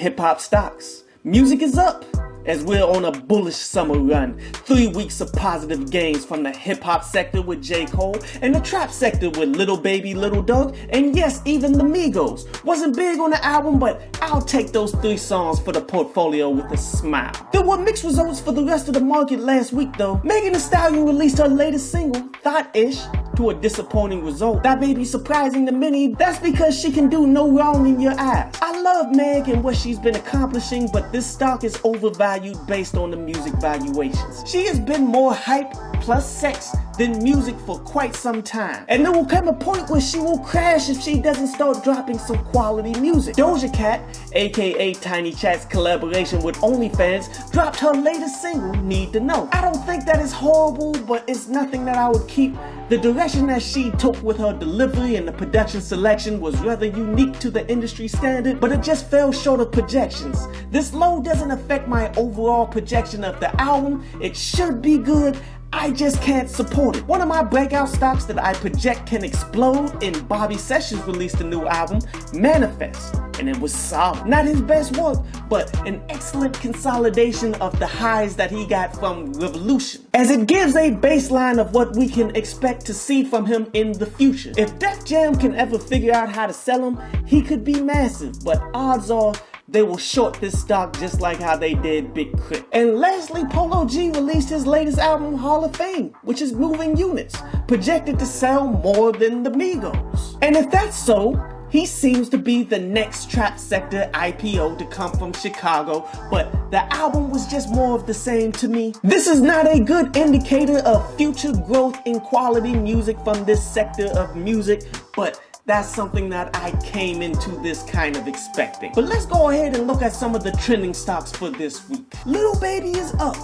HipHopStocks. Music is up as we're on a bullish summer run. 3 weeks of positive gains from the hip-hop sector with J. Cole and the trap sector with Lil Baby, Lil Durk, and yes, even the Migos. Wasn't big on the album, but I'll take those 3 songs for the portfolio with a smile. There were mixed results for the rest of the market last week though. Megan Thee Stallion released her latest single, Thot-ish, to a disappointing result. That may be surprising to many, that's because she can do no wrong in your eyes. I love Meg and what she's been accomplishing, but this stock is overvalued based on the music valuations. She has been more hype plus sex than music for quite some time. And there will come a point where she will crash if she doesn't start dropping some quality music. Doja Cat, aka Tiny Chat's collaboration with OnlyFans, dropped her latest single, Need to Know. I don't think that is horrible, but it's nothing that I would keep. The direction that she took with her delivery and the production selection was rather unique to the industry standard, but it just fell short of projections. This low doesn't affect my overall projection of the album. It should be good. I just can't support it. One of my breakout stocks that I project can explode, and Bobby Sessions released a new album, Manifest, and it was solid. Not his best work, but an excellent consolidation of the highs that he got from Revolution, as it gives a baseline of what we can expect to see from him in the future. If Def Jam can ever figure out how to sell him, he could be massive, but odds are they will short this stock just like how they did Big Crit. And lastly, Polo G released his latest album, Hall of Fame, which is moving units, projected to sell more than the Migos. And if that's so, he seems to be the next trap sector IPO to come from Chicago, but the album was just more of the same to me. This is not a good indicator of future growth in quality music from this sector of music, but that's something that I came into this kind of expecting. But let's go ahead and look at some of the trending stocks for this week. Lil Baby is up,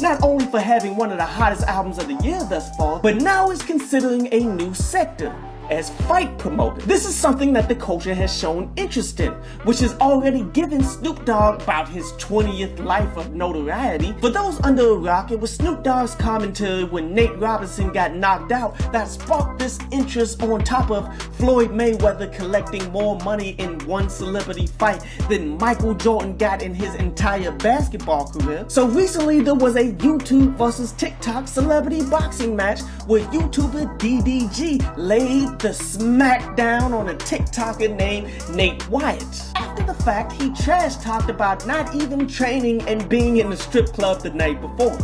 not only for having one of the hottest albums of the year thus far, but now is considering a new sector as fight promoter. This is something that the culture has shown interest in, which has already given Snoop Dogg about his 20th life of notoriety. For those under a rock, it was Snoop Dogg's commentary when Nate Robinson got knocked out that sparked this interest, on top of Floyd Mayweather collecting more money in one celebrity fight than Michael Jordan got in his entire basketball career. So recently there was a YouTube versus TikTok celebrity boxing match where YouTuber DDG laid the smackdown on a TikToker named Nate Wyatt. After the fact, he trash talked about not even training and being in the strip club the night before.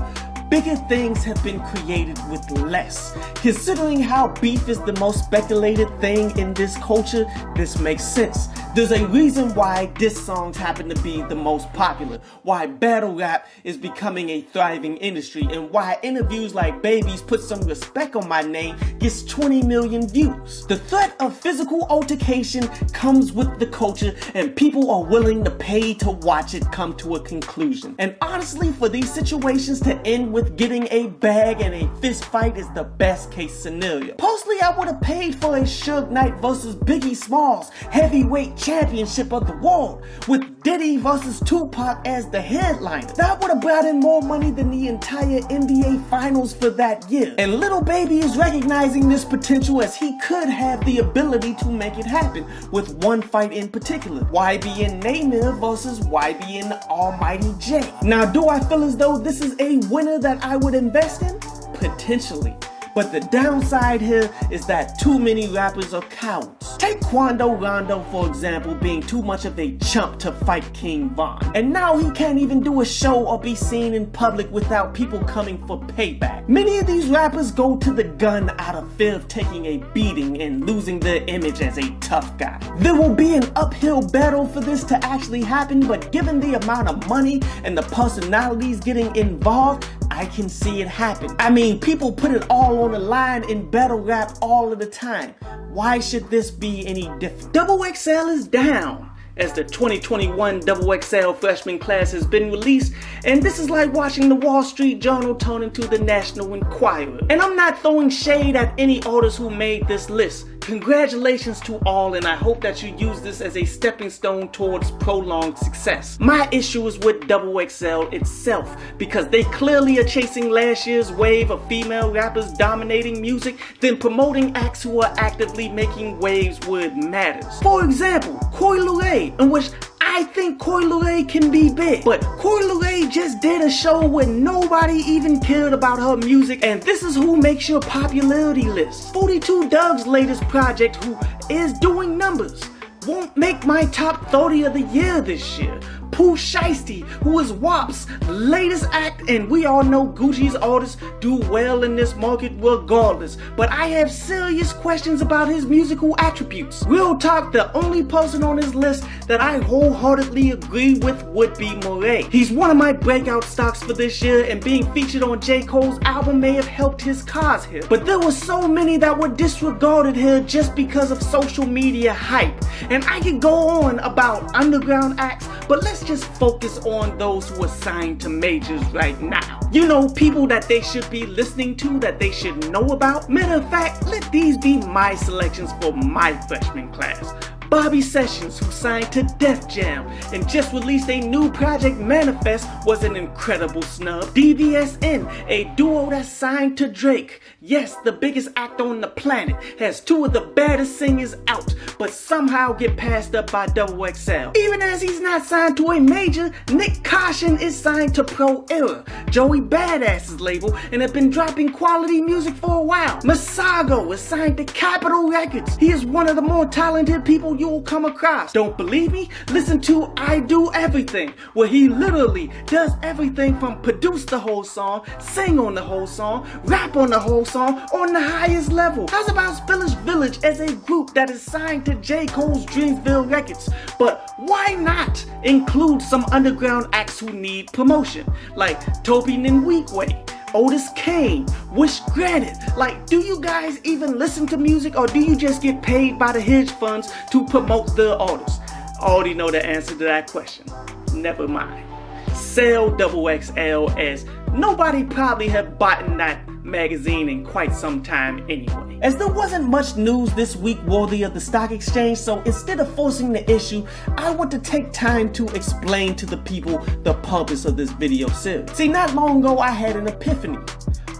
Bigger things have been created with less. Considering how beef is the most speculated thing in this culture, this makes sense. There's a reason why diss songs happen to be the most popular, why battle rap is becoming a thriving industry, and why interviews like Baby's Put Some Respect on My Name gets 20 million views. The threat of physical altercation comes with the culture, and people are willing to pay to watch it come to a conclusion. And honestly, for these situations to end with getting a bag and a fist fight is the best case scenario. Personally, I would have paid for a Suge Knight versus Biggie Smalls heavyweight championship of the world, with Diddy versus Tupac as the headliner. That would have brought in more money than the entire NBA Finals for that year. And Lil Baby is recognizing this potential, as he could have the ability to make it happen with one fight in particular, YBN Namir versus YBN Almighty J. Now, do I feel as though this is a winner that I would invest in? Potentially. But the downside here is that too many rappers are cowards. Take Quando Rondo, for example, being too much of a chump to fight King Von. And now he can't even do a show or be seen in public without people coming for payback. Many of these rappers go to the gun out of fear of taking a beating and losing their image as a tough guy. There will be an uphill battle for this to actually happen, but given the amount of money and the personalities getting involved, I can see it happen. I mean, people put it all on the line in battle rap all of the time. Why should this be any different? XXL is down, as the 2021 XXL Freshman Class has been released, and this is like watching the Wall Street Journal turn into the National Enquirer. And I'm not throwing shade at any artists who made this list. Congratulations to all, and I hope that you use this as a stepping stone towards prolonged success. My issue is with XXL itself, because they clearly are chasing last year's wave of female rappers dominating music, then promoting acts who are actively making waves where it matters. For example, Coi Leray, in which I I think Coi Leray can be big. But Coi Leray just did a show where nobody even cared about her music, and this is who makes your popularity list. 42 Doug's latest project, who is doing numbers, won't make my top 30 of the year this year. Pooh Shiesty, who is WAP's latest act, and we all know Gucci's artists do well in this market regardless, but I have serious questions about his musical attributes. Real talk, the only person on his list that I wholeheartedly agree with would be Morray. He's one of my breakout stocks for this year, and being featured on J. Cole's album may have helped his cause here. But there were so many that were disregarded here just because of social media hype. And I could go on about underground acts, but let's just focus on those who are signed to majors right now. You know, people that they should be listening to, that they should know about. Matter of fact, let these be my selections for my freshman class. Bobby Sessions, who signed to Def Jam and just released a new project, Manifest, was an incredible snub. DVSN, a duo that signed to Drake. Yes, the biggest act on the planet, has two of the baddest singers out, but somehow get passed up by XXL. Even as he's not signed to a major, Nick Caution is signed to Pro Era, Joey Badass's label, and have been dropping quality music for a while. Masago is signed to Capitol Records. He is one of the more talented people you'll come across. Don't believe me? Listen to I Do Everything, where he literally does everything from produce the whole song, sing on the whole song, rap on the whole song on the highest level. How's about Spillage Village as a group that is signed to J. Cole's Dreamville Records? But why not include some underground acts who need promotion, like Topi Nwigwe, Otis Kane, Wish Granted? Like, do you guys even listen to music, or do you just get paid by the hedge funds to promote the artists? I already know the answer to that question. Never mind. Sell XXL, as nobody probably have bought in that magazine in quite some time anyway. As there wasn't much news this week worthy of the stock exchange, so instead of forcing the issue, I want to take time to explain to the people the purpose of this video series. See, not long ago I had an epiphany.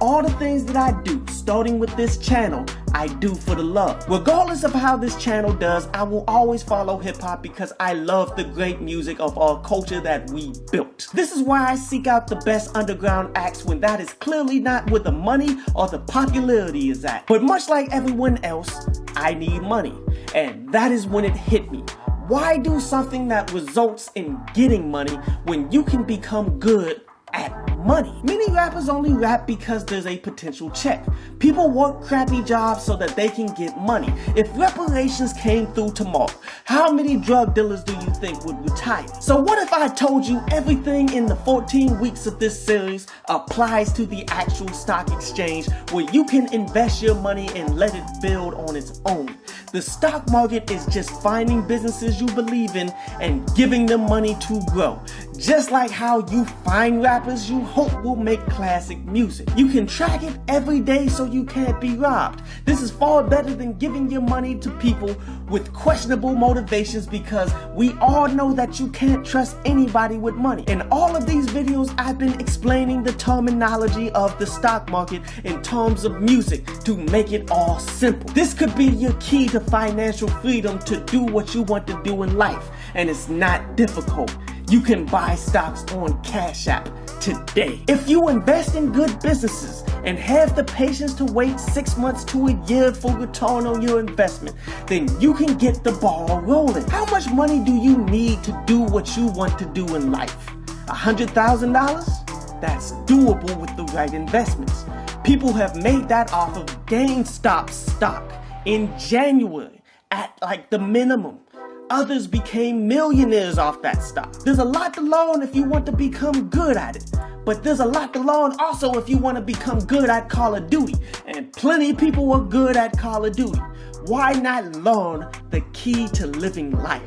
All the things that I do, starting with this channel, I do for the love. Regardless of how this channel does, I will always follow hip-hop because I love the great music of our culture that we built. This is why I seek out the best underground acts when that is clearly not where the money or the popularity is at. But much like everyone else, I need money. And that is when it hit me. Why do something that results in getting money when you can become good at money? Many rappers only rap because there's a potential check. People work crappy jobs so that they can get money. If reparations came through tomorrow, how many drug dealers do you think would retire? So what if I told you everything in the 14 weeks of this series applies to the actual stock exchange, where you can invest your money and let it build on its own? The stock market is just finding businesses you believe in and giving them money to grow. Just like how you find rappers you hope will make classic music. You can track it every day so you can't be robbed. This is far better than giving your money to people with questionable motivations, because we all know that you can't trust anybody with money. In all of these videos, I've been explaining the terminology of the stock market in terms of music to make it all simple. This could be your key to financial freedom to do what you want to do in life, and it's not difficult. You can buy stocks on Cash App today. If you invest in good businesses and have the patience to wait 6 months to a year for return on your investment, then you can get the ball rolling. How much money do you need to do what you want to do in life? $100,000? That's doable with the right investments. People have made that off of GameStop stock in January at like the minimum. Others became millionaires off that stock. There's a lot to learn if you want to become good at it. But there's a lot to learn also if you want to become good at Call of Duty. And plenty of people are good at Call of Duty. Why not learn the key to living life?